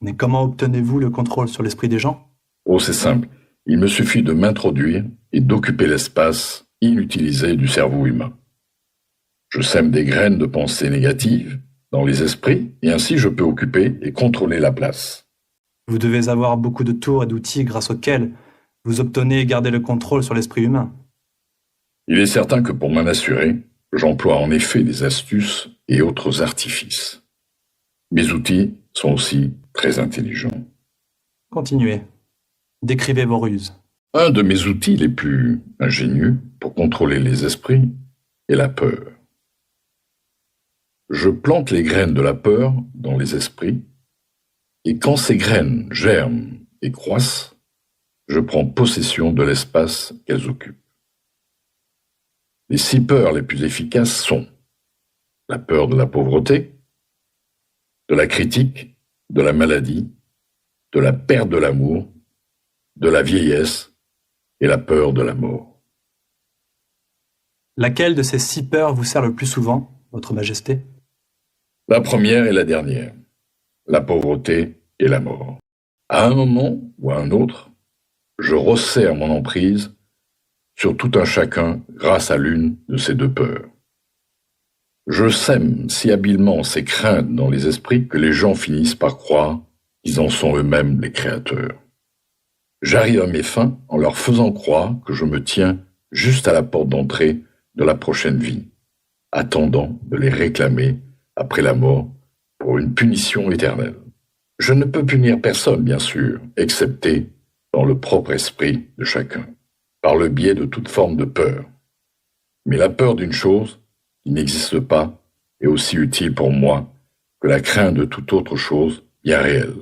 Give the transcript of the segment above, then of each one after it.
Mais comment obtenez-vous le contrôle sur l'esprit des gens? Oh, c'est simple. Il me suffit de m'introduire et d'occuper l'espace inutilisé du cerveau humain. Je sème des graines de pensée négatives dans les esprits et ainsi je peux occuper et contrôler la place. Vous devez avoir beaucoup de tours et d'outils grâce auxquels vous obtenez et gardez le contrôle sur l'esprit humain. Il est certain que pour m'en assurer, j'emploie en effet des astuces et autres artifices. Mes outils sont aussi très intelligents. Continuez. Décrivez vos ruses. Un de mes outils les plus ingénieux pour contrôler les esprits est la peur. Je plante les graines de la peur dans les esprits, et quand ces graines germent et croissent, je prends possession de l'espace qu'elles occupent. Les 6 peurs les plus efficaces sont la peur de la pauvreté, de la critique, de la maladie, de la perte de l'amour, de la vieillesse et la peur de la mort. Laquelle de ces 6 peurs vous sert le plus souvent, Votre Majesté? La première et la dernière, la pauvreté et la mort. À un moment ou à un autre, je resserre mon emprise sur tout un chacun grâce à l'une de ces 2 peurs. Je sème si habilement ces craintes dans les esprits que les gens finissent par croire qu'ils en sont eux-mêmes les créateurs. J'arrive à mes fins en leur faisant croire que je me tiens juste à la porte d'entrée de la prochaine vie, attendant de les réclamer après la mort pour une punition éternelle. Je ne peux punir personne, bien sûr, excepté dans le propre esprit de chacun, par le biais de toute forme de peur. Mais la peur d'une chose qui n'existe pas est aussi utile pour moi que la crainte de toute autre chose bien réelle.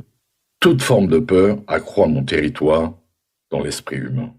Toute forme de peur accroît mon territoire dans l'esprit humain.